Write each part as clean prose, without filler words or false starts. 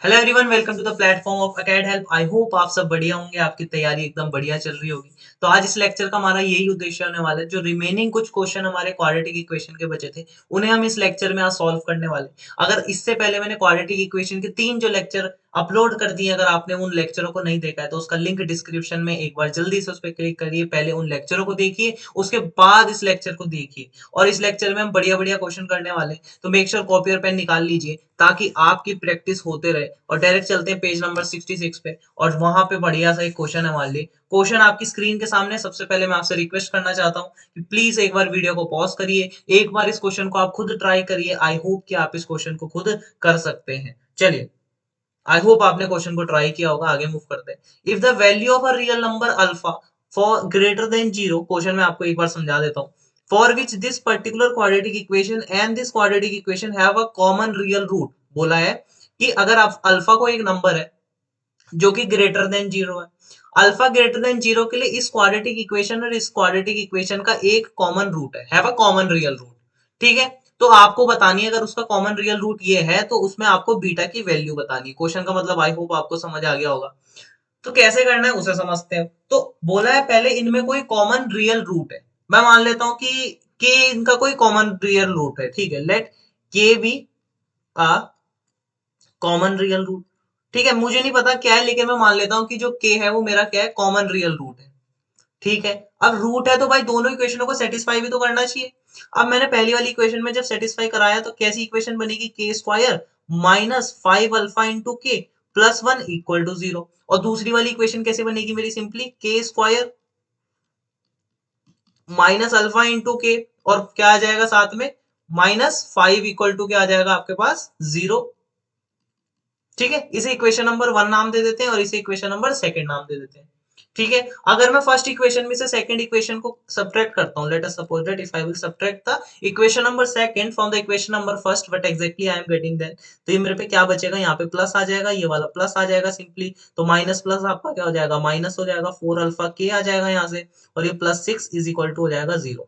Hello everyone, welcome to the platform of Acad help. I hope आप सब बढ़िया होंगे, आपकी तैयारी एकदम बढ़िया चल रही होगी। तो आज इस लेक्चर का हमारा यही उद्देश्य होने वाला है, जो रिमेनिंग कुछ क्वेश्चन हमारे क्वाड्रेटिक इक्वेशन के बचे थे उन्हें हम इस लेक्चर में आज सॉल्व करने वाले। अगर इससे पहले मैंने क्वाड्रेटिक इक्वेशन के 3 जो लेक्चर अपलोड कर दिए, अगर आपने उन लेक्चरों को नहीं देखा है तो उसका लिंक डिस्क्रिप्शन में, एक बार जल्दी से उस पर क्लिक करिए, पहले उन लेक्चरों को देखिए, उसके बाद इस लेक्चर को देखिए। और इस लेक्चर में हम बढ़िया बढ़िया क्वेश्चन करने वाले हैं, तो मेक श्योर कॉपी और पेन निकाल लीजिए ताकि आपकी प्रैक्टिस होते रहे। और डायरेक्ट चलते हैं पेज नंबर 66 पे, और वहां पे बढ़िया सा एक क्वेश्चन है हमारे लिए। क्वेश्चन आपकी स्क्रीन के सामने। सबसे पहले मैं आपसे रिक्वेस्ट करना चाहता हूँ कि प्लीज एक बार वीडियो को पॉज करिए, एक बार इस क्वेश्चन को आप खुद ट्राई करिए। आई होप कि आप इस क्वेश्चन को खुद कर सकते हैं। चलिए, आई होप आपने क्वेश्चन को ट्राई किया होगा। आगे मूव करते हैं। If the value of a real number alpha for greater than zero, question मैं आपको एक बार समझा देता हूँ। For which this particular quadratic equation and this quadratic equation have a common real root. बोला है कि अगर आप अल्फा को एक नंबर है जो कि ग्रेटर देन जीरो है, अल्फा ग्रेटर देन जीरो के लिए इस क्वाड्रेटिक इक्वेशन और इस क्वाड्रेटिक इक्वेशन का एक कॉमन रूट है, have a common real root. ठीक है, तो आपको बतानी है, अगर उसका कॉमन रियल रूट ये है तो उसमें आपको बीटा की वैल्यू बतानी है। क्वेश्चन का मतलब आई होप आपको समझ आ गया होगा। तो कैसे करना है उसे समझते हैं। तो बोला है पहले इनमें कोई कॉमन रियल रूट है। मैं मान लेता हूं कि के इनका कोई कॉमन रियल रूट है। ठीक है, let k be a common real root. ठीक है, मुझे नहीं पता क्या है, लेकिन मैं मान लेता हूं कि जो के है वो मेरा क्या है, कॉमन रियल रूट है। ठीक है, अब रूट है तो भाई दोनों इक्वेशनों को सेटिस्फाई भी तो करना चाहिए। अब मैंने पहली वाली इक्वेशन में जब सेटिस्फाई कराया तो कैसी इक्वेशन बनेगी, के स्क्वायर माइनस 5 अल्फा इंटू के प्लस 1 इक्वल टू 0। और दूसरी वाली इक्वेशन कैसे बनेगी मेरी, सिंपली के स्क्वायर माइनस अल्फा इंटू के, और क्या आ जाएगा साथ में, -5 इक्वल टू क्या आ जाएगा आपके पास, 0। ठीक है, इसे इक्वेशन नंबर 1 नाम दे देते हैं और इसे इक्वेशन नंबर सेकंड नाम दे देते हैं। ठीक है, अगर मैं फर्स्ट इक्वेशन में से सेकंड इक्वेशन को सब्ट्रैक्ट करता हूं, let us suppose that if I will subtract the equation number second from the equation number first, what exactly I am getting then. तो ये मेरे पे क्या बचेगा, यहाँ पे प्लस आ जाएगा, ये वाला प्लस आ जाएगा सिंपली। तो माइनस प्लस आपका क्या हो जाएगा, माइनस हो जाएगा, 4 अल्फा के आ जाएगा यहाँ से, और ये +6 इज इक्वल टू हो जाएगा 0।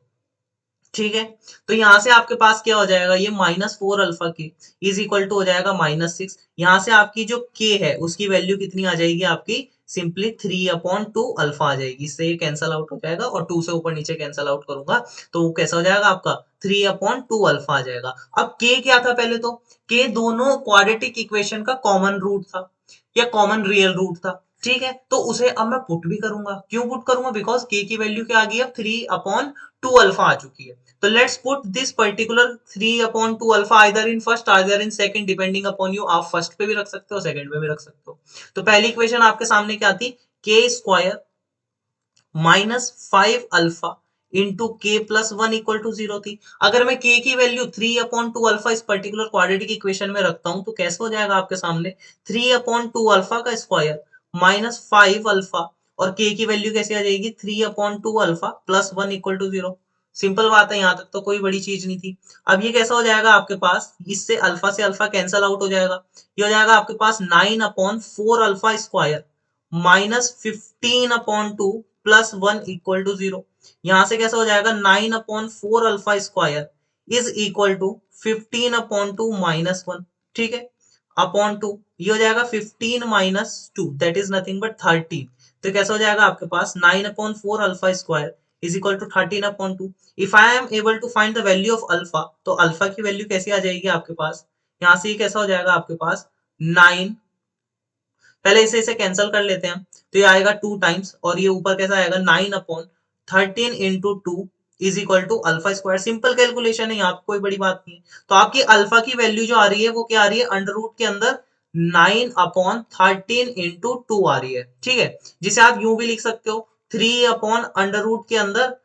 ठीक है, तो यहां से आपके पास क्या हो जाएगा, ये -4 अल्फा के इज इक्वल टू हो जाएगा -6। यहाँ से आपकी जो के है उसकी वैल्यू कितनी आ जाएगी आपकी, सिंपली 3/2 अल्फा आ जाएगी। इससे ये कैंसल आउट हो जाएगा और 2 से ऊपर नीचे कैंसल आउट करूंगा तो वो कैसा हो जाएगा आपका, 3/2 अल्फा आ जाएगा। अब के क्या था पहले, तो के दोनों क्वाड्रेटिक इक्वेशन का कॉमन रूट था या कॉमन रियल रूट था। ठीक है, तो उसे अब मैं पुट भी करूंगा। क्यों पुट करूंगा, बिकॉज के की वैल्यू क्या आ गई, अब 3/2 अल्फा आ चुकी है। तो let's put this particular 3/2 alpha either in first either in second, depending upon you. आप फर्स्ट पे भी रख सकते हो, सेकंड पे भी रख सकते हो। तो पहली इक्वेशन आपके सामने क्या थी, के स्क्वायर -5 अल्फा इंटू के प्लस 1 इक्वल टू 0 थी। अगर मैं के की वैल्यू 3/2 अल्फा इस पर्टिकुलर क्वाड्रेटिक इक्वेशन में रखता हूं तो कैसे हो जाएगा आपके सामने, 3/2 अल्फा का स्क्वायर -5 अल्फा, और के की वैल्यू कैसे आ जाएगी, 3/2 alpha plus 1 equal to 0। Simple बात है, यहां तक तो कोई बड़ी चीज नहीं थी। अब ये कैसा हो जाएगा आपके पास, इससे अल्फा से अल्फा कैंसल आउट हो जाएगा। ये हो जाएगा आपके पास 9/4 alpha square -15/2 plus 1 equal to 0। यहां से कैसा हो जाएगा, 9/4 alpha square is equal to 15/2 -1। ठीक है, अपॉन 2, ये हो जाएगा 15 -2, दैट इज नथिंग बट 13। तो कैसा हो जाएगा आपके पास, 9/4 alpha square is equal to 13/2। If I am able to find the value of alpha, तो अल्फा की वैल्यू कैसी आ जाएगी आपके पास, यहाँ से ये कैसा हो जाएगा आपके पास 9, पहले इसे इसे कैंसिल कर लेते हैं। तो ये आएगा 2 टाइम्स, और ये ऊपर कैसा आएगा 9/13 into 2 is equal to alpha square. Simple calculation है, यहाँ पे कोई बड़ी बात नहीं है। तो आपकी अल्फा की वैल्यू जो आ रही है वो क्या आ रही है, अंडर रूट के अंदर 9/13 इंटू 2 आ रही है। ठीक है, जिसे आप यूं भी लिख सकते हो, 3/अंडर रूट के अंदर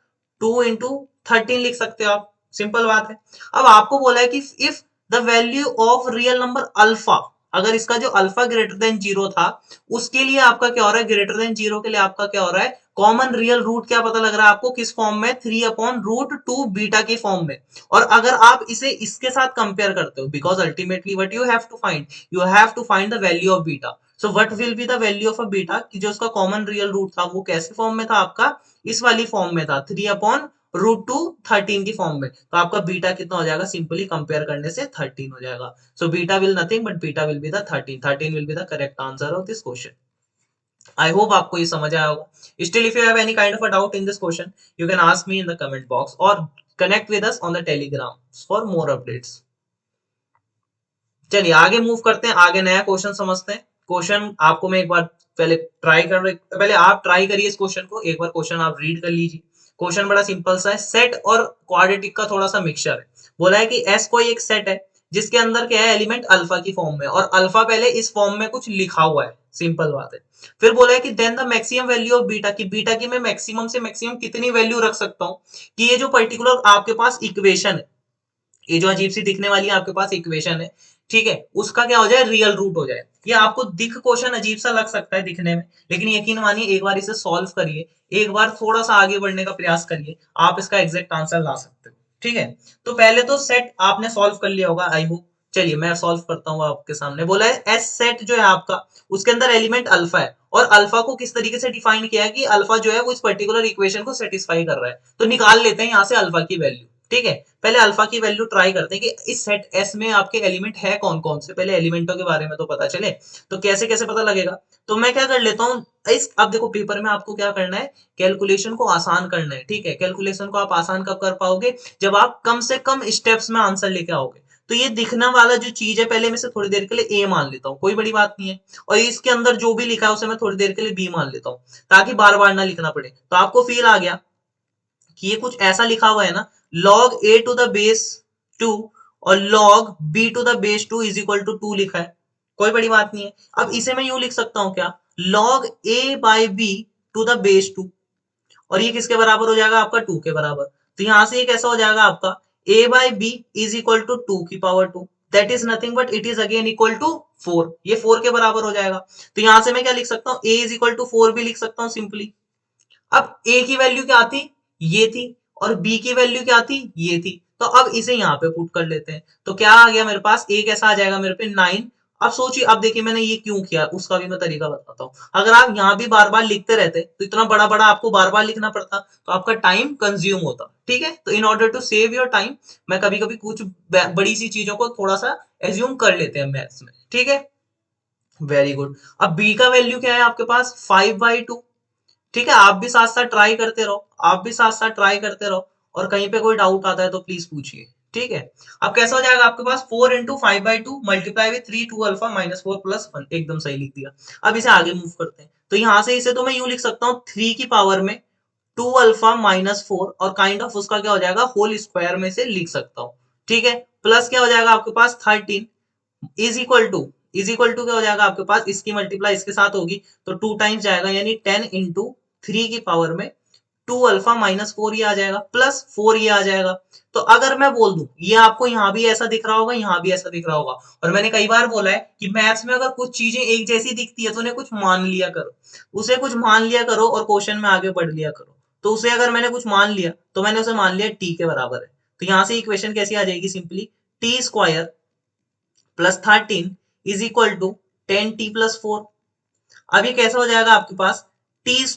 2 इंटू 13 लिख सकते हो आप। सिंपल बात है। अब आपको बोला है कि if the value of real number alpha, अगर इसका जो अल्फा ग्रेटर देन जीरो था उसके लिए आपका क्या हो रहा है, ग्रेटर देन जीरो के लिए आपका क्या हो रहा है, कॉमन रियल रूट क्या पता लग रहा है आपको, किस फॉर्म में, 3/√2 बीटा के फॉर्म में। और अगर आप इसे इसके साथ कंपेयर करते हो, because ultimately what you have to find, you have to find the value of beta. So what will be the value of a beta, कि जो उसका कॉमन रियल रूट था वो कैसे फॉर्म में था आपका, इस वाली फॉर्म में था, 3/ √2 13 की फॉर्म में, तो आपका बीटा कितना हो जाएगा, सिंपली कंपेयर करने से 13 हो जाएगा। So beta will nothing but beta will be the 13 will be the correct answer of this question. I hope आपको ये समझ आया होगा। Still if you have any kind of a doubt in this question, you can ask me in the comment box और connect with us on the Telegram for more updates. चलिए आगे move करते हैं, आगे नया क्वेश्चन समझते हैं। Question आपको मैं एक बार पहले आप ट्राई करिए इस क्वेश्चन को, एक बार क्वेश्चन आप रीड कर लीजिए। क्वेश्चन बड़ा सिंपल सा है, सेट और क्वाड्रेटिक का थोड़ा सा मिक्सचर है। बोला है कि एस कोई एक सेट है जिसके अंदर क्या है, एलिमेंट अल्फा की फॉर्म में, और अल्फा पहले इस फॉर्म में कुछ लिखा हुआ है, सिंपल बात है। फिर बोला है कि then the maximum value of beta, की बीटा की मैं मैक्सिमम से मैक्सिमम कितनी वैल्यू रख सकता हूँ, कि ये जो पर्टिकुलर आपके पास इक्वेशन है, ये जो अजीब सी दिखने वाली आपके पास इक्वेशन है, ठीक है, उसका क्या हो जाए, रियल रूट हो जाए। ये आपको दिख क्वेश्चन अजीब सा लग सकता है दिखने में, लेकिन यकीन मानिए एक बार इसे सॉल्व करिए, एक बार थोड़ा सा आगे बढ़ने का प्रयास करिए, आप इसका एग्जैक्ट आंसर ला सकते हो। ठीक है, तो पहले तो सेट आपने सॉल्व कर लिया होगा आई होप। चलिए मैं सॉल्व करता हूँ आपके सामने। बोला है एस सेट जो है आपका, उसके अंदर एलिमेंट अल्फा है, और अल्फा को किस तरीके से डिफाइन किया है कि अल्फा जो है वो इस पर्टिकुलर इक्वेशन को सेटिस्फाई कर रहा है। तो निकाल लेते हैं यहाँ से अल्फा की वैल्यू। ठीक है, पहले अल्फा की वैल्यू ट्राई करते हैं कि इस सेट एस में आपके एलिमेंट है कौन कौन से, पहले एलिमेंटों के बारे में तो पता चले। तो कैसे कैसे पता लगेगा, तो मैं क्या कर लेता हूँ, इस अब देखो पेपर में आपको क्या करना है, कैलकुलेशन को आसान करना है। ठीक है, कैलकुलेशन को आप आसान कब कर पाओगे, जब आप कम से कम स्टेप्स में आंसर लेके आओगे। तो ये दिखने वाला जो चीज है, पहले मैं इसे थोड़ी देर के लिए ए मान लेता हूँ, कोई बड़ी बात नहीं है, और इसके अंदर जो भी लिखा है उसे मैं थोड़ी देर के लिए बी मान लेता हूँ, ताकि बार बार ना लिखना पड़े। तो आपको फील आ गया कि ये कुछ ऐसा लिखा हुआ है ना, log a to the base 2 और log b to the base 2 is equal to 2 लिखा है, कोई बड़ी बात नहीं है। अब इसे मैं यूं लिख सकता हूं क्या, log a by b to the base 2, और ये किसके बराबर हो जाएगा, आपका 2 के बराबर। तो यहां से ये कैसा हो जाएगा आपका, a by b is equal to 2 की power 2, that is nothing but it is again equal to 4, ये 4 के बराबर हो जाएगा। तो यहां से मैं क्या लिख सकता हूँ, a इज इक्वल टू 4 भी लिख सकता हूँ सिंपली। अब ए की वैल्यू क्या थी, ये थी, और बी की वैल्यू क्या थी, ये थी। तो अब इसे यहाँ पे पुट कर लेते हैं, तो क्या आ गया मेरे पास, ए कैसा आ जाएगा मेरे पे 9। अब सोचिए, अब देखिए मैंने ये क्यों किया, उसका भी मैं तरीका बताता हूँ। अगर आप यहाँ भी बार बार लिखते रहते तो इतना बड़ा बड़ा आपको बार बार लिखना पड़ता, तो आपका टाइम कंज्यूम होता। ठीक है, तो in order to save your time, मैं कभी कभी कुछ बड़ी सी चीजों को थोड़ा सा एज्यूम कर लेते हैं मैथ्स में। ठीक है, वेरी गुड। अब बी का वैल्यू क्या है आपके पास, 5/2। ठीक है, आप भी साथ साथ ट्राई करते रहो, आप भी साथ साथ ट्राई करते रहो, और कहीं पे कोई डाउट आता है तो प्लीज पूछिए। ठीक है, अब कैसा हो जाएगा आपके पास, 4 × 5/2 मल्टीप्लाई विथ 3 2 अल्फा -4 + 1, एकदम सही लिख दिया। अब इसे आगे मूव करते हैं, तो यहां से इसे तो मैं यूं लिख सकता हूँ, 3 की पावर में 2 अल्फा -4, और काइंड ऑफ उसका क्या हो जाएगा, होल स्क्वायर में से लिख सकता हूँ। ठीक है, प्लस क्या हो जाएगा आपके पास 13 इज इक्वल टू क्या हो जाएगा आपके पास, इसकी मल्टीप्लाई इसके साथ होगी तो 2 टाइम्स जाएगा, यानी 10 × 3 की पावर में 2 अल्फा -4 ये आ जाएगा, प्लस 4 ये आ जाएगा। तो अगर मैं बोल दूं, ये आपको यहाँ भी ऐसा दिख रहा होगा, यहाँ भी ऐसा दिख रहा होगा, और मैंने कई बार बोला है कि मैथ्स में अगर कुछ चीजें एक जैसी दिखती है तो उन्हें कुछ मान लिया करो, उसे कुछ मान लिया करो और क्वेश्चन में आगे बढ़ लिया करो। तो उसे अगर मैंने कुछ मान लिया तो मैंने उसे मान लिया टी के बराबर है, तो यहाँ से इक्वेशन कैसी आ जाएगी, simply t² + 13 is equal to 10t + 4। अब ये कैसा हो जाएगा आपके पास, t² -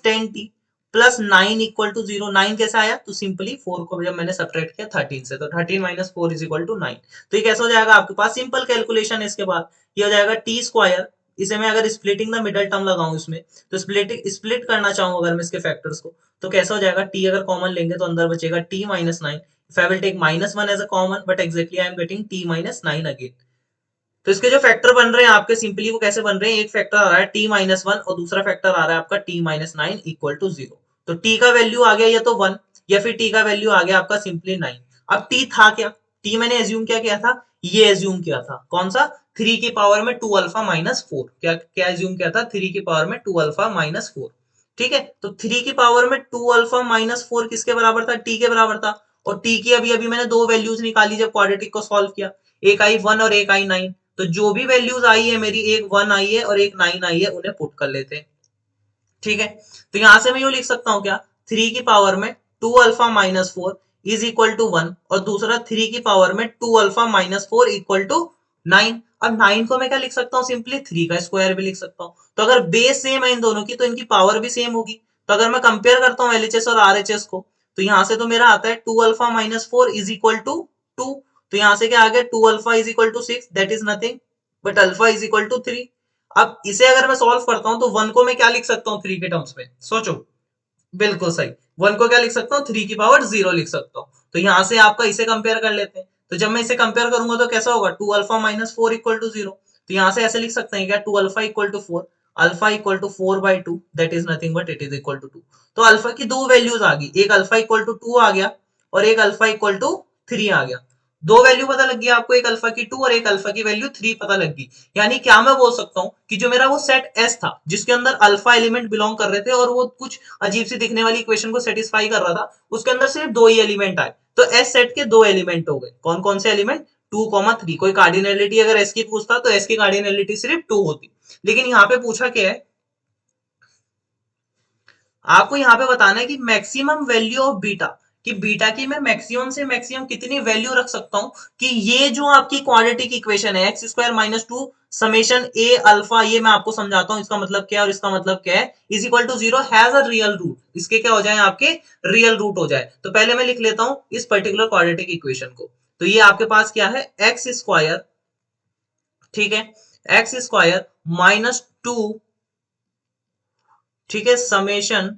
10t + 9 इक्वल टू 0। 9 कैसे आया, तो सिंपली 4 को जब मैंने सब्ट्रैक्ट किया 13 से, तो 13 - 4 इज इक्वल टू 9। तो ये कैसा हो जाएगा आपके पास, सिंपल कैलकुलेशन है इसके बाद, ये हो जाएगा t²। इसे मैं अगर स्प्लिटिंग द मिडल टर्म लगाऊं इसमें, तो स्प्लिट करना चाहूँ अगर मैं इसके फैक्टर्स को, तो कैसा हो जाएगा, t अगर कॉमन लेंगे तो अंदर बचेगा t - 9। If I will take -1 as a common, but exactly I am getting t - 9 again. तो इसके जो फैक्टर बन रहे हैं आपके, सिंपली वो कैसे बन रहे हैं, एक फैक्टर आ रहा है t-1 और दूसरा फैक्टर आ रहा है आपका t-9 इक्वल टू 0। तो t का वैल्यू आ गया या तो 1, या फिर t का वैल्यू आ गया आपका सिंपली 9। अब t था क्या, t मैंने एज्यूम क्या किया था, ये एज्यूम किया था, कौन सा, 3 की पावर में 2 अल्फा -4, क्या क्या एज्यूम किया था, 3 की पावर में 2 अल्फा -4। ठीक है, तो 3 की पावर में 2 अल्फा -4 किसके बराबर था, t के बराबर था, और t की अभी अभी मैंने दो वैल्यूज निकाली जब क्वाड्रेटिक को सॉल्व किया, एक आई 1 और एक आई 9। तो जो भी वैल्यूज आई है मेरी, एक 1 आई है और एक 9 आई है, उन्हें पुट कर लेते हैं। ठीक है, तो यहां से मैं यूं लिख सकता हूं क्या, 3 की पावर में 2 अल्फा -4 इज इक्वल टू 1, और दूसरा 3 की पावर में 2 अल्फा -4 इक्वल टू 9। अब 9 को मैं क्या लिख सकता हूँ, सिंपली 3 का स्क्वायर भी लिख सकता हूँ। तो अगर बेस सेम है इन दोनों की, तो इनकी पावर भी सेम होगी, तो अगर मैं कंपेयर करता हूँ एलएचएस और आरएचएस को, तो यहाँ से तो मेरा आता है 2 alpha minus 4 is equal to 2। तो यहाँ से क्या आ गया, 2 alpha is equal to 6, that is nothing but alpha is equal to 3। अब इसे अगर मैं सॉल्व करता हूं तो 1 को मैं क्या लिख सकता हूँ 3 के टर्म्स में, सोचो। बिल्कुल सही, 1 को क्या लिख सकता हूँ 3 की पावर 0 लिख सकता हूँ। तो यहाँ से आपका इसे कंपेयर कर लेते हैं। तो जब मैं इसे कंपेयर करूंगा तो कैसा होगा, 2 अल्फा माइनस 4 इक्वल टू 0। तो यहाँ से ऐसे लिख सकते हैं क्या, 2 alpha equal to 4, alpha equal to 4/2, that is nothing but it is equal to 2। तो अल्फा की दो वैल्यूज आ गई, एक अल्फा इक्वल टू 2 आ गया और एक अल्फा इक्वल टू 3 आ गया। दो वैल्यू पता लग गई आपको, एक अल्फा की 2 और एक अल्फा की वैल्यू 3 पता लग गई। यानी क्या मैं बोल सकता हूं कि जो मेरा वो सेट एस था जिसके अंदर अल्फा एलिमेंट बिलोंग कर रहे थे और वो कुछ अजीब सी दिखने वाली इक्वेशन को सेटिस्फाई कर रहा था, उसके अंदर सिर्फ दो ही एलिमेंट आए। तो एस सेट के दो एलिमेंट हो गए, कौन कौन से एलिमेंट, 2, 3। कोई कार्डिनलिटी अगर एस की पूछता तो एस की कार्डिनलिटी सिर्फ 2 होती। लेकिन यहाँ पे पूछा क्या है, आपको यहाँ पे बताना है कि मैक्सिमम वैल्यू ऑफ बीटा, कि बीटा की मैं मैक्सिमम से मैक्सिमम कितनी वैल्यू रख सकता हूं कि ये जो आपकी क्वाड्रेटिक इक्वेशन है एक्स स्क्वायर माइनस 2 समेशन ए अल्फा, ये मैं आपको समझाता हूं इसका मतलब क्या है और इसका मतलब क्या है, is equal to 0 has a real root, इसके क्या हो जाए आपके रियल रूट हो जाए। तो पहले मैं लिख लेता हूं इस पर्टिकुलर क्वाड्रेटिक इक्वेशन को। तो ये आपके पास क्या है, एक्स स्क्वायर, ठीक है, एक्स स्क्वायर माइनस 2, ठीक है, समेशन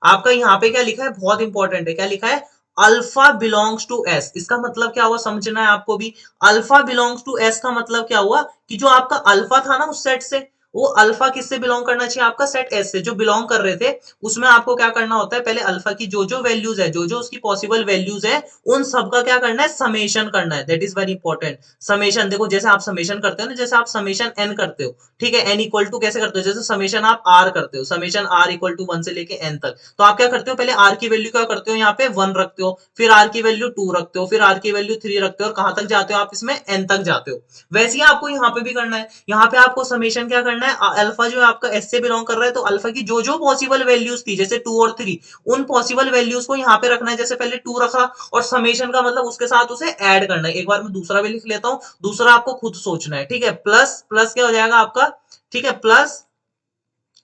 आपका यहाँ पे क्या लिखा है, बहुत इंपॉर्टेंट है, क्या लिखा है, अल्फा बिलोंग्स टू एस। इसका मतलब क्या हुआ समझना है आपको भी। अल्फा बिलोंग्स टू एस का मतलब क्या हुआ कि जो आपका अल्फा था ना उस सेट से, वो अल्फा किससे बिलोंग करना चाहिए, आपका सेट एस से जो बिलोंग कर रहे थे। उसमें आपको क्या करना होता है, पहले अल्फा की जो जो वैल्यूज है, जो जो उसकी पॉसिबल वैल्यूज है, उन सब का क्या करना है, समेशन करना है, that is very important. Summation देखो, जैसे आप समेशन करते हो ना, जैसे आप समेशन एन करते हो, ठीक है, एन इक्वल टू कैसे करते हो, जैसे समेशन आप आर करते हो, समेशन आर इक्वल टू 1 से लेके एन तक, तो आप क्या करते हो, पहले आर की वैल्यू क्या करते हो, यहाँ पे 1 रखते हो, फिर आर की वैल्यू 2 रखते हो, फिर आर की वैल्यू 3 रखते हो और कहां तक जाते हो आप इसमें, एन तक जाते हो। वैसे ही आपको यहाँ पे भी करना है, यहाँ पे आपको समेशन क्या करना है, अल्फा जो है आपका एस से बिलोंग कर रहा है, तो अल्फा की जो जो पॉसिबल वैल्यूज थी जैसे 2 और 3, उन पॉसिबल वैल्यूज को यहाँ पे रखना है, जैसे पहले 2 रखा और समेशन का मतलब उसके साथ उसे ऐड करना है। एक बार मैं दूसरा भी लिख लेता हूं, दूसरा आपको खुद सोचना है, ठीक है, प्लस प्लस क्या हो जाएगा आपका, ठीक है, plus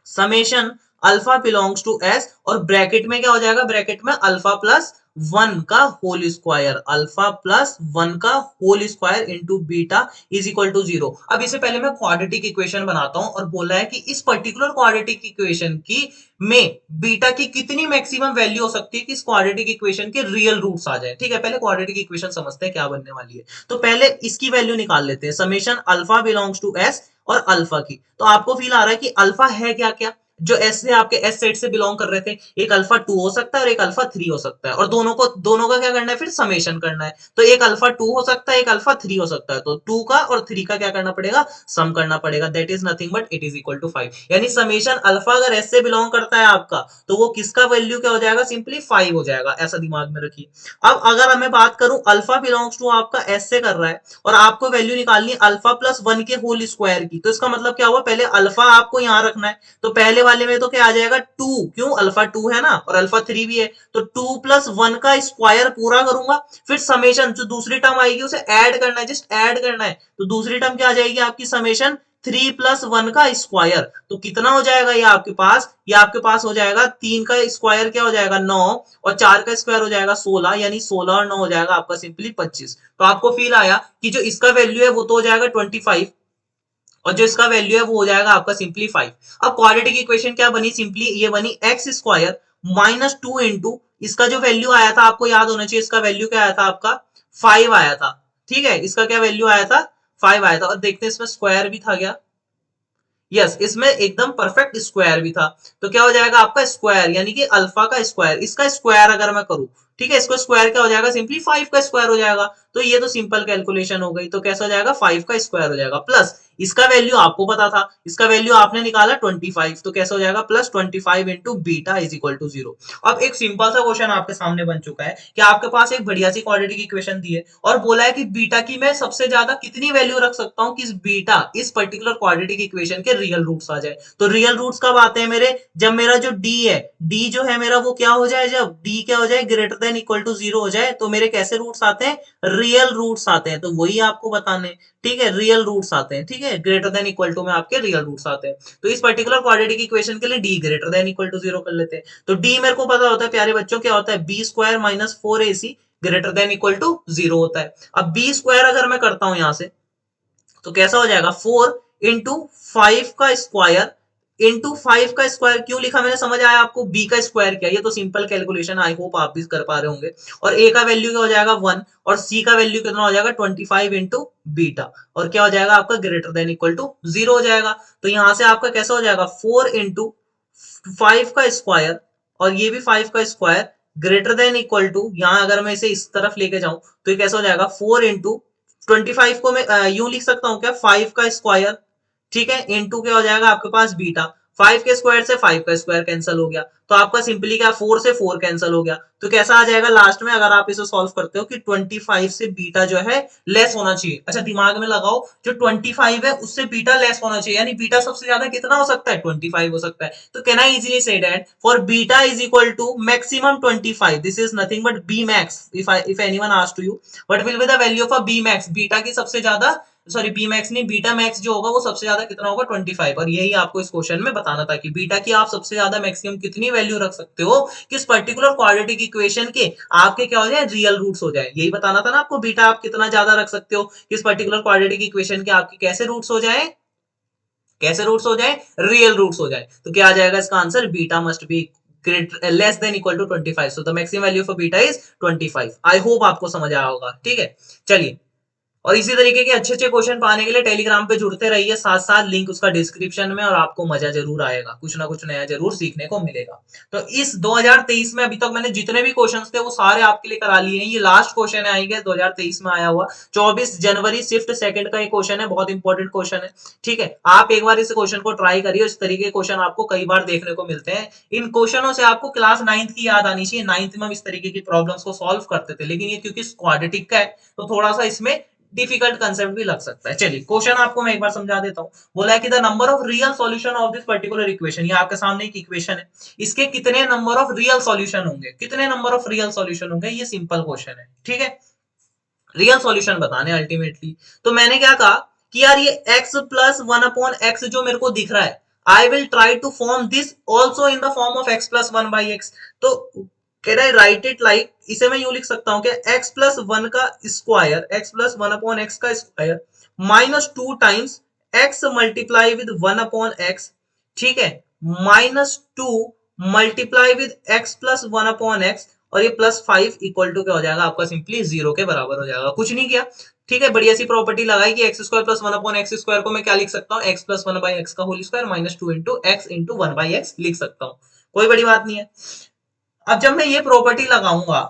summation alpha belongs to S और ब्रैकेट में क्या हो जाएगा, ब्रैकेट में अल्फा प्लस 1 का होल स्क्वायर, अल्फा प्लस 1 का whole square into beta is equal to 0। अब इसे पहले मैं क्वाड्रेटिक इक्वेशन बनाता हूं और बोला है कि इस पर्टिकुलर क्वाड्रेटिक इक्वेशन की में बीटा की कितनी मैक्सिमम वैल्यू हो सकती है कि इस क्वाड्रेटिक इक्वेशन के रियल रूट्स आ जाए। ठीक है, पहले क्वाड्रेटिक इक्वेशन समझते हैं क्या बनने वाली है। तो पहले इसकी वैल्यू निकाल लेते हैं, summation alpha belongs to S और अल्फा की। तो आपको फील आ रहा है कि अल्फा है क्या क्या, जो एस से आपके एस सेट से बिलोंग कर रहे थे, एक अल्फा 2 हो सकता है और एक अल्फा 3 हो सकता है, और दोनों का क्या करना है, फिर समेशन करना है। तो एक अल्फा 2 हो सकता है, एक अल्फा 3 हो सकता है, तो 2 का और 3 का क्या करना पड़ेगा, सम करना पड़ेगा, that is nothing but it is equal to 5। यानी समेशन अल्फा अगर एस से बिलोंग करता है आपका, तो वो किसका वैल्यू क्या हो जाएगा, सिंपली 5 हो जाएगा, ऐसा दिमाग में रखिए। अब अगर मैं बात करूं अल्फा बिलोंग्स टू आपका एस से कर रहा है और आपको वैल्यू निकालनी है अल्फा प्लस 1 के होल स्क्वायर की, तो इसका मतलब क्या हुआ, पहले अल्फा आपको यहां रखना है, तो पहले वाले में तो क्या आ जाएगा 2, क्यों, अल्फा 2 है ना और अल्फा 3 भी है, तो 2 प्लस 1 का स्क्वायर पूरा करूंगा, फिर समेशन जो दूसरी टर्म आएगी उसे ऐड करना है, जस्ट ऐड करना है, तो दूसरी टर्म क्या आ जाएगी आपकी, समेशन 3 प्लस 1 का स्क्वायर। तो कितना हो जाएगा ये आपके पास हो जाएगा 3 का स्क्वायर क्या हो जाएगा 9 और 4 का स्क्वायर हो जाएगा 16, यानी 16 और 9 हो जाएगा आपका सिंपली 25। तो आपको फील आया कि जो इसका वैल्यू है वो तो हो जाएगा 25 और जो इसका वैल्यू है वो हो जाएगा आपका सिंपली 5। अब क्वाड्रेटिक इक्वेशन क्या बनी, सिंपली ये बनी एक्स स्क्वायर माइनस 2 इंटू इसका जो वैल्यू आया था, आपको याद होना चाहिए इसका वैल्यू क्या आया था आपका 5 आया था। ठीक है, इसका क्या वैल्यू आया था 5 आया था, और देखते हैं इसमें स्क्वायर भी था क्या, यस इसमें एकदम परफेक्ट स्क्वायर भी था। तो क्या हो जाएगा आपका स्क्वायर, यानी कि अल्फा का स्क्वायर, इसका स्क्वायर अगर मैं करूं, ठीक है, इसको स्क्वायर क्या हो जाएगा, सिंपली 5 का स्क्वायर हो जाएगा। तो ये तो सिंपल कैलकुलेशन हो गई, तो कैसा हो जाएगा 5 का स्क्वायर हो जाएगा, प्लस इसका वैल्यू आपको पता था, इसका वैल्यू आपने निकाला 25, तो कैसा हो जाएगा plus 25 into beta is equal to 0। अब एक सिंपल सा क्वेश्चन आपके सामने बन चुका है कि आपके पास एक बढ़िया सी क्वाड्रेटिक इक्वेशन दी है और बोला है कि बीटा की मैं सबसे ज्यादा कितनी वैल्यू रख सकता हूं कि इस बीटा इस पर्टिकुलर क्वाड्रेटिक इक्वेशन के रियल रूट्स आ जाए। तो रियल रूट्स कब आते हैं मेरे, जब मेरा जो डी है, डी जो है मेरा वो क्या हो जाए, जब डी क्या हो जाए ग्रेटर देन इक्वल टू 0 हो जाए तो मेरे कैसे रूट्स आते हैं, रियल रूट्स आते हैं, तो वही आपको बताने, ठीक है, रियल रूट्स आते हैं, ठीक है, ग्रेटर देन इक्वल टू में आपके रियल रूट्स आते हैं। तो इस पर्टिकुलर क्वाड्रेटिक इक्वेशन के लिए D greater than equal to 0 कर लेते हैं। तो डी मेरे को पता होता है प्यारे बच्चों क्या होता है, B square minus 4ac greater than equal to 0 होता है। अब बी स्क्वायर अगर मैं करता हूं यहां से तो कैसा हो जाएगा, 4 इंटू 5 का स्क्वायर इंटू 5 का स्क्वायर क्यों लिखा मैंने, समझ आया आपको, बी का स्क्वायर क्या है, ये तो सिंपल कैलकुलेशन, आई होप आप भी कर पा रहे होंगे। और ए का वैल्यू क्या हो जाएगा 1 और सी का वैल्यू कितना हो जाएगा 25 इंटू बीटा, और क्या हो जाएगा आपका ग्रेटर देन इक्वल टू 0 हो जाएगा। तो यहां से आपका कैसा हो जाएगा 4 इंटू 5 का स्क्वायर और ये भी 5 का square greater than equal to, यहां अगर मैं इसे इस तरफ लेके जाऊं तो ये कैसा हो जाएगा 4 इंटू 25 को मैं यूं लिख सकता हूं क्या, 5 का स्क्वायर, ठीक है, इनटू क्या हो जाएगा आपके पास बीटा, 5 के स्क्वायर से 5 का स्क्वायर कैंसिल हो गया, तो आपका सिंपली क्या 4 से 4 कैंसिल हो गया, तो कैसा आ जाएगा लास्ट में अगर आप इसे सॉल्व करते हो कि 25 से बीटा जो है लेस होना चाहिए। अच्छा दिमाग में लगाओ, जो 25 है उससे बीटा लेस होना चाहिए, यानी बीटा सबसे ज्यादा कितना हो सकता है 25 हो सकता है। तो can I easily say that for beta is equal to maximum 25, this is nothing but B max, if anyone asked you what will be the value of a B max, beta की सबसे ज्यादा, sorry B max नहीं, beta max जो होगा वो सबसे ज्यादा कितना होगा 25, और यही आपको इस क्वेश्चन में बताना था कि बीटा की आप सबसे ज्यादा मैक्सिमम कितनी वैल्यू रख सकते हो किस पर्टिकुलर क्वाड्रेटिक इक्वेशन के आपके क्या हो जाए, रियल रूट्स हो जाए, यही बताना था ना आपको, बीटा आप कितना ज्यादा रख सकते हो किस पर्टिकुलर क्वाड्रेटिक इक्वेशन के आपके कैसे रूट्स हो जाए, कैसे रूट्स हो जाए, रियल रूट्स हो जाए। तो क्या आ जाएगा इसका answer, beta must be less than equal to 25, so the maximum value for beta is 25। I hope आपको समझ आया होगा, ठीक है। चलिए, और इसी तरीके के अच्छे अच्छे क्वेश्चन पाने के लिए टेलीग्राम पे जुड़ते रहिए, साथ साथ लिंक उसका डिस्क्रिप्शन में, और आपको मजा जरूर आएगा, कुछ ना कुछ नया जरूर सीखने को मिलेगा। तो इस 2023 में अभी तक मैंने जितने भी क्वेश्चंस थे वो सारे आपके लिए करा लिए हैं। ये लास्ट क्वेश्चन है आई गेस 2023 में आया हुआ 24 जनवरी शिफ्ट सेकंड का ये क्वेश्चन है, बहुत इंपॉर्टेंट क्वेश्चन है, ठीक है। आप एक बार इस क्वेश्चन को ट्राई करिए, इस तरीके के क्वेश्चन आपको कई बार देखने को मिलते हैं। इन क्वेश्चनों से आपको क्लास 9th की याद आनी चाहिए, 9th में हम इस तरीके की प्रॉब्लम्स को सॉल्व करते थे, लेकिन ये क्योंकि क्वाड्रेटिक का है तो थोड़ा सा इसमें डिफिकल्ट कंसेप्ट भी लग सकता है। चलिए क्वेश्चन आपको मैं एक बार समझा देता हूं। बोला है कि the number of real solution of this particular equation, ये आपके सामने एक इक्वेशन है, इसके कितने नंबर ऑफ रियल सॉल्यूशन होंगे, कितने नंबर ऑफ रियल सॉल्यूशन होंगे, ये सिंपल क्वेश्चन है, ठीक है, रियल सॉल्यूशन बताने अल्टीमेटली। तो मैंने क्या कहा कि यार ये x प्लस 1/x जो मेरे को दिख रहा है, I will try to form this also in the form of x plus 1/x। तो can I write it like, इसे मैं यूं लिख सकता हूं कि x प्लस 1 का स्क्वायर, x प्लस 1/x का square minus 2 times x multiply with 1/x, ठीक है, minus 2 multiply with x plus 1/x, और ये प्लस 5 इक्वल टू क्या हो जाएगा आपका, सिंपली 0 के बराबर हो जाएगा, कुछ नहीं किया, ठीक है। बढ़िया सी प्रॉपर्टी लगाई कि x square plus 1/x square को मैं क्या लिख सकता हूँ, x प्लस 1/x का whole square minus 2 into x into 1/x लिख सकता हूँ, कोई बड़ी बात नहीं है। अब जब मैं ये प्रॉपर्टी लगाऊंगा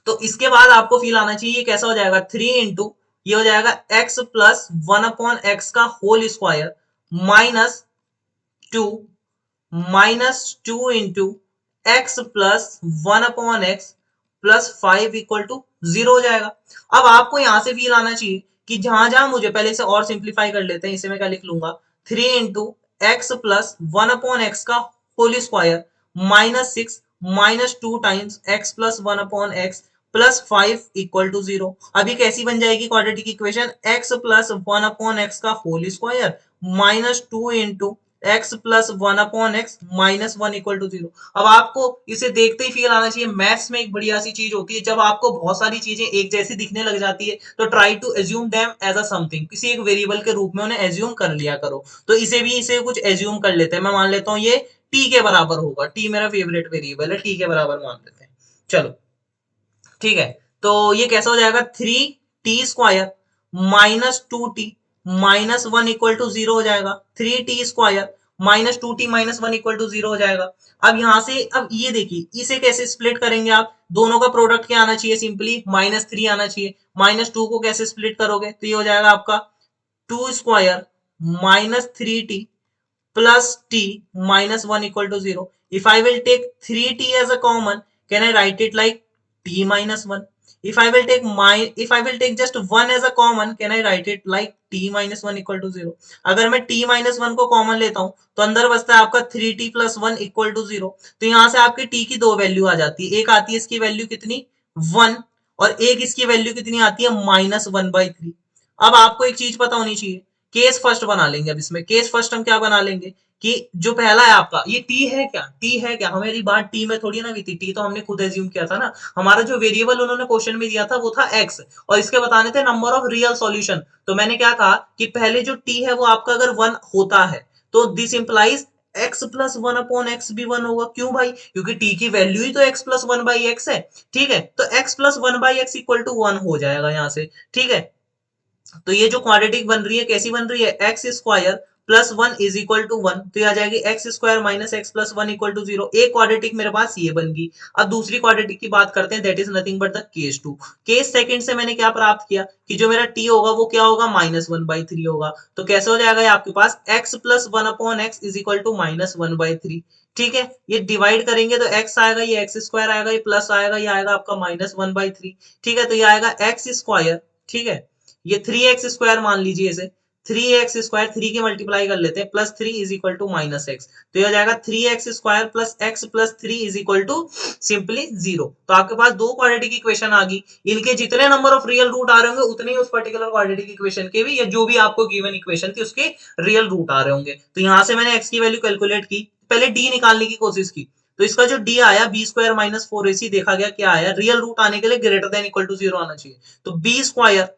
तो इसके बाद आपको फील आना चाहिए ये कैसा हो जाएगा, 3 इंटू ये हो जाएगा x प्लस 1/x का whole square minus 2 into x plus 1/x plus 5 equal to 0 हो जाएगा। अब आपको यहां से फील आना चाहिए कि जहां जहां मुझे, पहले इसे और सिंप्लीफाई कर लेते हैं, इसे मैं क्या लिख लूंगा, 3 इंटू एक्स प्लस 1/x का whole square minus 6 minus 2 times x plus 1/x plus 5 equal to 0। अभी कैसी बन जाएगी quadratic equation, x plus 1/x का whole square minus 2 into x plus 1/x minus 1 equal to 0। अब आपको इसे देखते ही फील आना चाहिए, मैथ्स में एक बढ़िया सी चीज होती है, जब आपको बहुत सारी चीजें एक जैसी दिखने लग जाती है तो try to assume them as a something, किसी एक वेरिएबल के रूप में उन्हें एज्यूम कर लिया करो। तो इसे कुछ एज्यूम कर लेते हैं, मैं मान लेता हूँ ये t के बराबर होगा, t मेरा फेवरेट वेरिएबल है, t के बराबर मान लेते हैं, चलो ठीक है। तो ये कैसा हो जाएगा, 3t² minus 2t minus 1 equal to 0 हो जाएगा, 3t² minus 2t minus 1 equal to 0 हो जाएगा। अब यहां से, अब ये देखिए इसे कैसे स्प्लिट करेंगे आप, दोनों का प्रोडक्ट क्या आना चाहिए, सिंपली -3 आना चाहिए, -2 को कैसे स्प्लिट करोगे, तो ये हो जाएगा आपका 2² minus 3t plus t minus 1 equal to 0। If I will take 3t as a common, can I write it like t minus 1। if I will take just 1 as a common, can I write it like t minus 1 equal to 0? अगर मैं t minus 1 को common लेता हूं तो अंदर बचता है आपका 3t plus 1 equal to 0। तो यहां से आपकी t की दो वैल्यू आ जाती है, एक आती है इसकी वैल्यू कितनी 1 और एक इसकी वैल्यू कितनी आती है -1/3। अब आपको एक चीज पता होनी चाहिए, केस फर्स्ट बना लेंगे। अब इसमें केस फर्स्ट हम क्या बना लेंगे कि जो पहला है आपका ये t है क्या, t है क्या, हमारी बात t में थोड़ी ना हुई थी, t तो हमने खुद एज्यूम किया था ना। हमारा जो वेरिएबल उन्होंने क्वेश्चन में दिया था वो था x और इसके बताने थे नंबर ऑफ रियल सॉल्यूशन। तो मैंने क्या कहा कि पहले जो t है वो आपका अगर 1 होता है तो this implies x plus 1/x भी 1 होगा। क्यों भाई, क्योंकि t की वैल्यू ही तो x प्लस 1/x है। ठीक है, तो x plus 1/x equal to 1 हो जाएगा यहाँ से। ठीक है, तो ये जो क्वाड्रेटिक बन रही है कैसी बन रही है, x square plus 1 is equal to 1, तो ये आ जाएगी x square minus x plus 1 equal to 0। एक क्वाड्रेटिक मेरे पास ये बन गई। अब दूसरी क्वाड्रेटिक की बात करते हैं, that is nothing but the case 2। Case second से मैंने क्या प्राप्त किया कि जो मेरा t होगा वो क्या होगा -1/3 होगा। तो कैसे हो जाएगा ये आपके पास x plus 1/x is equal to -1/3। ठीक है, ये डिवाइड करेंगे तो x आएगा, ये एक्स स्क्वायर आएगा, ये प्लस आएगा, ये आएगा आपका -1/3। ठीक है, तो ये आएगा एक्स स्क्वायर। ठीक है, ये 3x स्क्वायर मान लीजिए इसे, 3x स्क्वायर 3 की मल्टीप्लाई कर लेते हैं plus 3 is equal to minus x. तो ये हो जाएगा 3x square plus x plus 3 is equal to simply 0। तो आपके पास दो क्वाड्रेटिक इक्वेशन आ गई, इनके जितने नंबर ऑफ रियल रूट आ रहे होंगे उतने ही उस पर्टिकुलर क्वाड्रेटिक इक्वेशन के भी, या जो भी आपको गिवन इक्वेशन थी उसके रियल रूट आ रहे होंगे। तो यहां से मैंने x की वैल्यू कैलकुलेट की, पहले d निकालने की कोशिश की। तो इसका जो d आया बी स्क्वायर माइनस 4ac, देखा गया क्या आया, रियल रूट आने के लिए ग्रेटर देन इक्वल टू 0 आना चाहिए। तो B square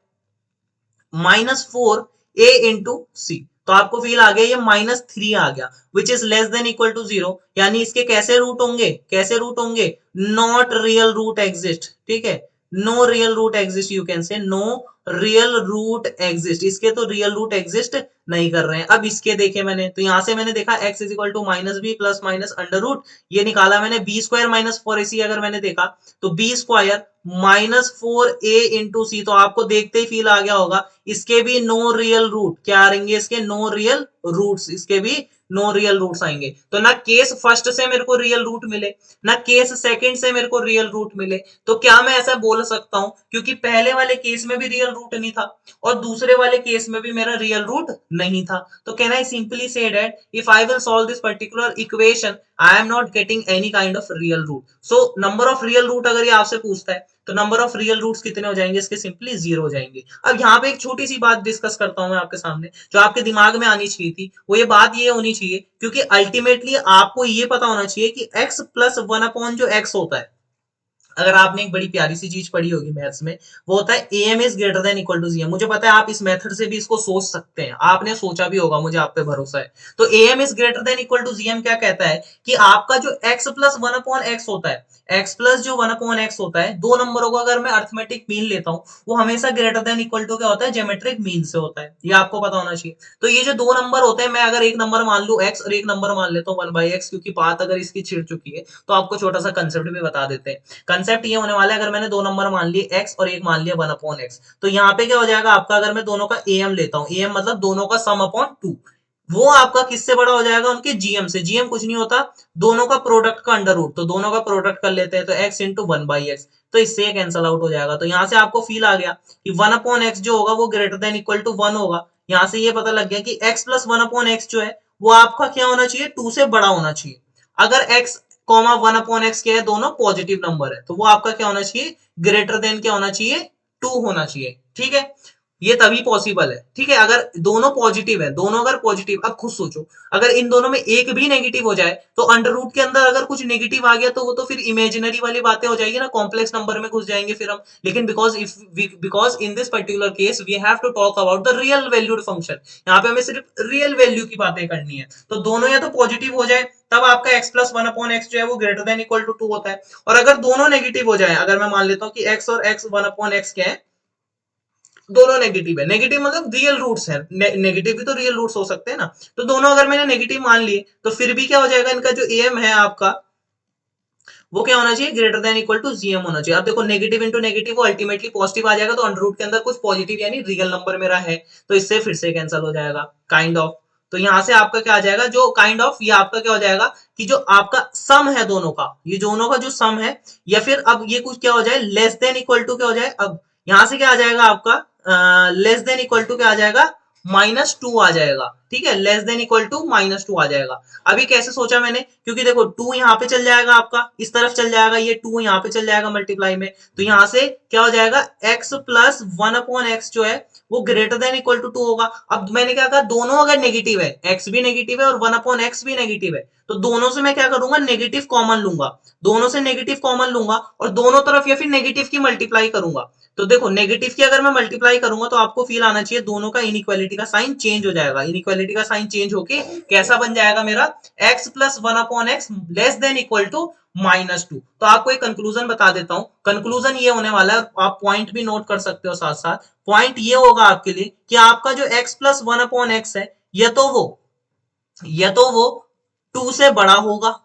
-4 a into C, तो आपको फील आ गया ये -3 आ गया which is less than equal to 0। यानी इसके कैसे रूट होंगे, कैसे रूट होंगे, नॉट रियल रूट एग्जिस्ट। ठीक है, no real root exist, you can say no real root exist, इसके तो रियल रूट एग्जिस्ट नहीं कर रहे हैं। अब इसके देखे मैंने, तो यहां से मैंने देखा x is equal to minus B plus minus under root, ये निकाला मैंने बी स्क्वायर माइनस 4ac। अगर मैंने देखा तो B square -4a into C, तो आपको देखते ही फील आ गया होगा इसके भी नो रियल रूट क्या आएंगे, इसके नो रियल रूट्स, इसके भी नो रियल रूट्स आएंगे। तो ना केस फर्स्ट से मेरे को रियल रूट मिले, ना केस सेकंड से मेरे को रियल रूट मिले। तो क्या मैं ऐसा बोल सकता हूं, क्योंकि पहले वाले केस में भी रियल रूट नहीं था और दूसरे वाले केस में भी मेरा रियल रूट नहीं था, तो can I simply say that if I will solve this particular equation I am not getting any kind of real root. So number of real root अगर ये आपसे पूछता है तो नंबर ऑफ रियल रूट्स कितने हो जाएंगे, इसके सिंपली 0 हो जाएंगे। अब यहाँ पे एक छोटी सी बात डिस्कस करता हूं मैं आपके सामने, जो आपके दिमाग में आनी चाहिए थी, वो ये बात ये होनी चाहिए, क्योंकि अल्टीमेटली आपको ये पता होना चाहिए कि x प्लस 1 जो x होता है, अगर आपने एक बड़ी प्यारी सी चीज पढ़ी होगी मैथ्स में, वो होता है AM is greater than equal to GM. मुझे पता है आप इस मेथड से भी इसको सोच सकते हैं, आपने सोचा भी होगा, मुझे आप पे भरोसा है। तो AM is greater than equal to GM क्या कहता है कि आपका जो x प्लस 1/x होता है, x प्लस जो 1/x होता है, दो नंबरों को अगर मैं अर्थमेटिक मीन लेता हूं, वो हमेशा ग्रेटर देन इक्वल टू क्या होता है, ज्योमेट्रिक मीन से होता है, ये आपको पता होना चाहिए। तो ये जो दो नंबर होते हैं, मैं अगर एक नंबर मान लू x और एक नंबर मान लेता हूँ 1/x, क्योंकि बात अगर इसकी छिड़ चुकी है तो आपको छोटा सा कंसेप्ट भी बता देते हैं। कंसेप्ट ये होने वाला है, अगर मैंने दो नंबर मान लिए x और एक मान लिया 1/x, तो यहाँ पे क्या हो जाएगा आपका, अगर मैं दोनों का am लेता हूँ, am मतलब दोनों का सम अपॉन 2, वो आपका किससे बड़ा हो जाएगा, उनके gm से। gm कुछ नहीं होता, दोनों का प्रोडक्ट का अंडर रूट, तो दोनों का प्रोडक्ट कर लेते हैं, तो x इंटू 1/x, तो इससे कैंसल आउट हो जाएगा। तो यहाँ से आपको फील आ गया कि 1/x जो होगा वो ग्रेटर देन इक्वल टू 1 होगा। यहाँ से ये पता लग गया कि x प्लस 1/x जो है वो आपका क्या होना चाहिए, 2 से बड़ा होना चाहिए। अगर x कॉमा 1/x क्या है, दोनों पॉजिटिव नंबर है, तो वो आपका क्या होना चाहिए, ग्रेटर देन क्या होना चाहिए, 2 होना चाहिए। ठीक है, ये तभी पॉसिबल है। ठीक है, अगर दोनों पॉजिटिव है, दोनों अगर पॉजिटिव, अब खुद सोचो अगर इन दोनों में एक भी नेगेटिव हो जाए, तो अंडर रूट के अंदर अगर कुछ नेगेटिव आ गया तो वो तो फिर इमेजिनरी वाली बातें हो जाएगी ना, कॉम्प्लेक्स नंबर में घुस जाएंगे फिर हम। लेकिन because in this particular case we have to talk about the real valued function, यहाँ पे हमें सिर्फ रियल वैल्यू की बातें करनी है। तो दोनों या तो पॉजिटिव हो जाए तब आपका x प्लस 1/x जो है वो ग्रेटर देन इक्वल टू 2 होता है, और अगर दोनों नेगेटिव हो जाए, अगर मैं मान लेता हूँ कि x और x 1/x क्या है, दोनों नेगेटिव है, नेगेटिव मतलब रियल रूट्स है, नेगेटिव भी तो रियल रूट्स हो सकते हैं ना, तो दोनों अगर मैंने नेगेटिव मान लिए तो फिर भी क्या हो जाएगा, इनका जो एम है आपका वो क्या होना चाहिए, greater than equal to GM होना चाहिए। अब देखो नेगेटिव इंटू नेगेटिव वो अल्टीमेटली पॉजिटिव आ जाएगा, तो अंडर रूट के अंदर कुछ पॉजिटिव यानी रियल नंबर मेरा है, तो इससे फिर से कैंसिल हो जाएगा काइंड ऑफ। तो यहाँ से आपका क्या आ जाएगा, जो काइंड ऑफ ये आपका क्या हो जाएगा कि जो आपका सम है दोनों का, ये दोनों का जो सम है, या फिर अब ये कुछ क्या हो जाए, लेस देन इक्वल टू क्या हो जाए, अब यहां से क्या आ जाएगा आपका लेस देन इक्वल टू क्या आ जाएगा, -2 आ जाएगा। ठीक है, लेस देन इक्वल टू -2 आ जाएगा। अभी कैसे सोचा मैंने, क्योंकि देखो 2 यहाँ पे चल जाएगा आपका, इस तरफ चल जाएगा, ये 2 यहाँ पे चल जाएगा मल्टीप्लाई में, तो यहाँ से क्या हो जाएगा, x प्लस 1/x जो है वो ग्रेटर देन इक्वल टू 2 होगा। अब मैंने क्या कहा, दोनों अगर नेगेटिव है, x भी नेगेटिव है और 1/x भी नेगेटिव है, तो दोनों से मैं क्या करूंगा, नेगेटिव कॉमन लूंगा, दोनों से नेगेटिव कॉमन लूंगा और दोनों तरफ या फिर नेगेटिव की मल्टीप्लाई करूंगा। तो देखो नेगेटिव की अगर मैं मल्टीप्लाई करूंगा तो आपको फील आना चाहिए, दोनों का इनइक्वालिटी का साइन चेंज हो जाएगा, इनइक्वालिटी का साइन चेंज होके कैसा बन जाएगा मेरा, x plus 1/x less than equal to -2। तो आपको एक कंक्लूजन बता देता हूं, कंक्लूजन ये होने वाला है, आप पॉइंट भी नोट कर सकते हो साथ साथ। पॉइंट ये होगा आपके लिए कि आपका जो x प्लस 1/x है, या तो वो 2 से बड़ा होगा,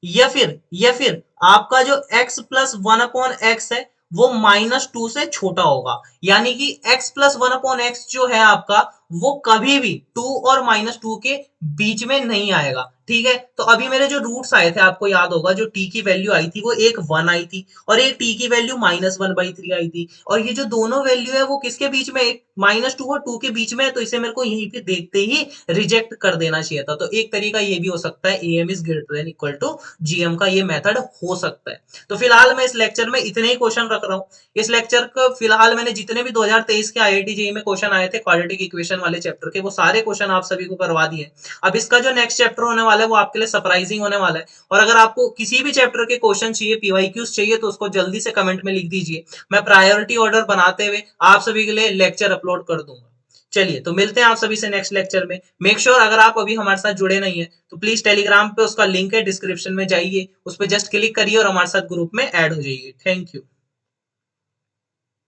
या फिर आपका जो x प्लस 1/x है वो -2 से छोटा होगा। यानी कि x प्लस 1/x जो है आपका, वो कभी भी 2 और -2 के बीच में नहीं आएगा। ठीक है, तो अभी मेरे जो रूट्स आए थे आपको याद होगा, जो t की वैल्यू आई थी वो एक 1 आई थी और एक t की वैल्यू -1/3 आई थी, और ये जो दोनों वैल्यू है वो किसके बीच में, एक -2 और 2 के बीच में है, तो इसे मेरे को यहीं पे देखते ही रिजेक्ट कर देना चाहिए था। तो एक तरीका ये भी हो सकता है, am is greater than equal to gm का ये मेथड हो सकता है। तो फिलहाल मैं इस लेक्चर में इतने ही क्वेश्चन रख रहा हूँ। इस लेक्चर को फिलहाल मैंने जितने भी 2023 के IIT जेईई में क्वेश्चन आए थे क्वाड्रेटिक इक्वेशन वाले चैप्टर के, वो सारे क्वेश्चन आप सभी को करवा दिए। अब इसका जो नेक्स्ट चैप्टर होने वाला है वो आपके लिए सरप्राइजिंग होने वाला है, और अगर आपको किसी भी चैप्टर के क्वेश्चन चाहिए, पीवाईक्यूज चाहिए, तो उसको जल्दी से कमेंट में लिख दीजिए, मैं प्रायोरिटी ऑर्डर बनाते हुए आप सभी के लिए लेक्चर अपलोड कर दूंगा। चलिए, तो मिलते हैं आप सभी से नेक्स्ट लेक्चर में। मेक श्योर अगर आप अभी हमारे साथ जुड़े नहीं है तो प्लीज टेलीग्राम पे उसका लिंक है डिस्क्रिप्शन में, जाइए उस पर जस्ट क्लिक करिए और हमारे साथ ग्रुप में ऐड हो जाइए। Thank you.